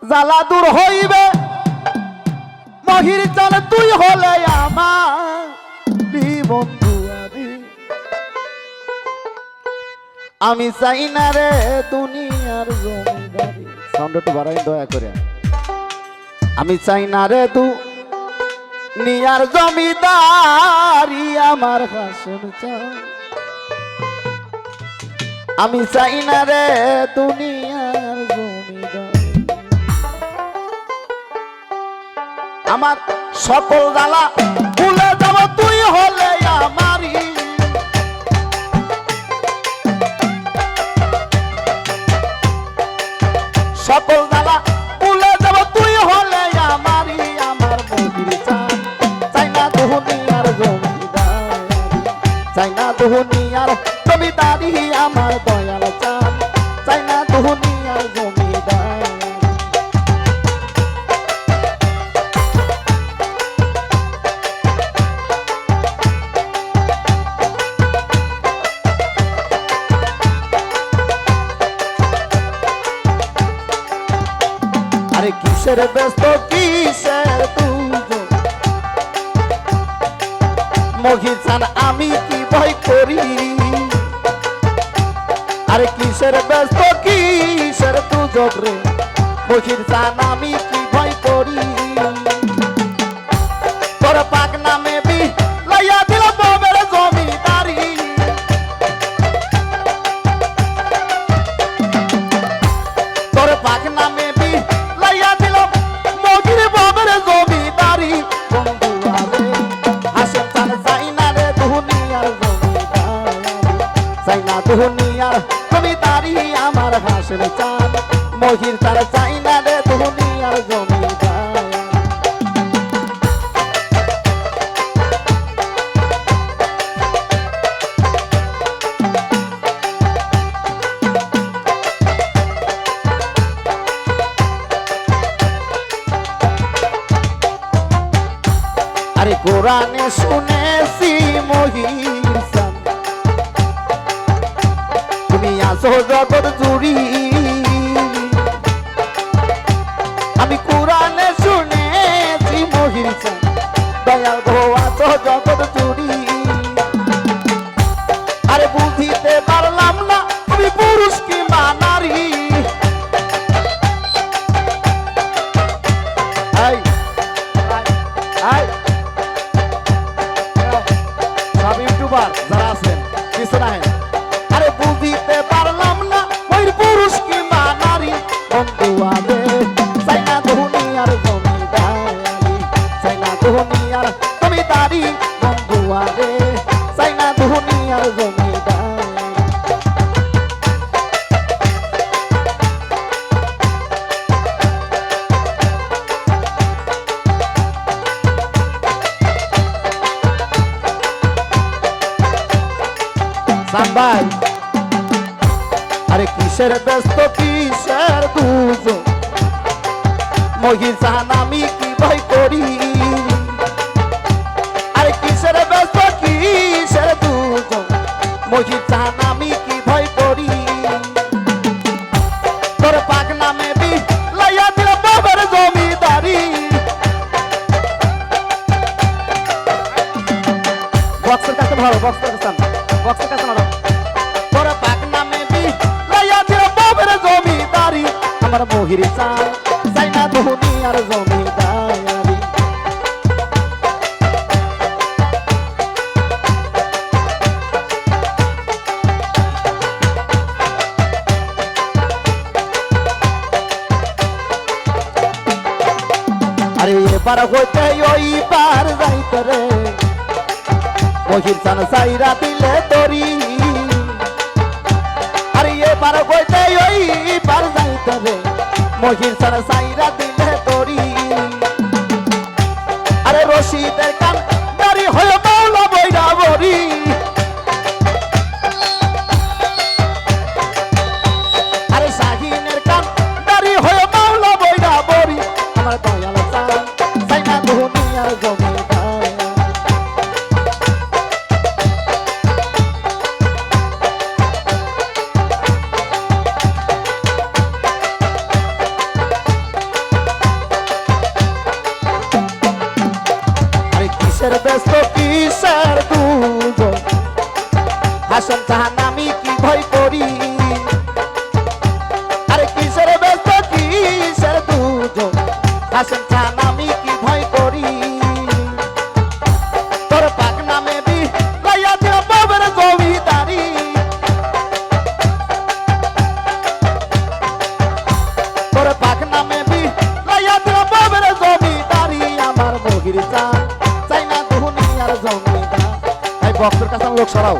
জ্বালা দূর হইবে মহির চাল তুই হলে আমার বন্ধু আমি চাই না রে দুনিয়ার জমিদারি। সাউন্ড একটু বাড়াই দয়া করে। আমি চাই না রে দুনিয়ার জমিদারি আমার হাসের চাই। আমি চাই না রে দুনিয়ার জমিদারি। আমার সকল জ্বালা ভুলে যাব তুই হলে আমারই। সকল জ্বালা ভুলে যাব তুই হলে আমারই। আমার মন্দির চাই না দুনিয়ার জমিদারি। চাই না দুনিয়ার জমিদারি আমার দয়াল চান। চাই না দুনিয়ার জমিদারি। আরে কিসের ব্যস্ত কিসের তুজো মহিষান আমি কি ভয় করি। আরে কিসের ব্যস্ত কিসের তুজো রে মহিষান আমি কি ভয় করি। তোর পাক নামে বি লাইয়া দিল ববের জমিদারি। তোর পাক নামে দুনিয়ার জমিদারি আমার হাসের চান। মহির তার চাই না রে দুনিয়ার জমিদারি। আরে কোরআনে শুনেছি মহির চান তুমি আসো জগৎ জুড়ি। আমি কোরআনে শুনেছি মহির চান দয়াল গো আসো জগৎ জুড়ি। আরে বুঝিতে পারলাম না তুমি পুরুষ কিংবা নারী। সব ইউটিউবার যারা আছেন কিছু নাই। আরে বুঝিতে পারলাম না ওই পুরুষ কিংবা নারী। বন্ধু আরে চাই না দুনিয়ার জমিদারি। চাই না দুনিয়ার জমিদারি। বন্ধু আরে চাই না দুনিয়ার জমিদারি। ভাই আরে কিসের ব্যস্ত কিসের দুজো মহিষান আমি কি ভয় করি। আরে কিসের ব্যস্ত কিসের দুজো মহিষান আমি কি ভয় করি। তোর পাক নামে বি লাইয়া দিল বাবার জমিদারি। বক্সের কাছে ভালো বক্সের কাছে বক্সের কাছে মারো। তোর পাক নামে বি লাইয়া দিল বাবার জমিদারি। আমার মহির চান চাই না দুনিয়ার জমিদারি। আরে এবার হইতে ওই পার যাইতে রে মহির চান সাইরা দিলে তরি। আরে এবার হইতে ওই পার যাইতে রে মহির চান সাইরা দিলে তরি। আরে রশিদের কান দাড়ি হয়ে মাওলা বইরা বরি। আরে শাহিনের কান দাড়ি হয়ে মাওলা বইরা বরি। আমার দয়াল চান চাই না দুনিয়ার জমিদারি। কিসের ব্যস্ত কিসের দুজন হাসন চাহান আমি কি ভয় করি আরে কিসের ব্যস্ত কিসের দুজন হাসন চাহান আমি কি ভয় করি তোর পাক নামে বি লাইয়া দিল বাবার জমিদারি তোর পাক নামে বি লাইয়া দিল বাবার জমিদারি আমার মহির চান চাই না দুনিয়ার জমিদার তাই বক্সের কাছে লোক সরাও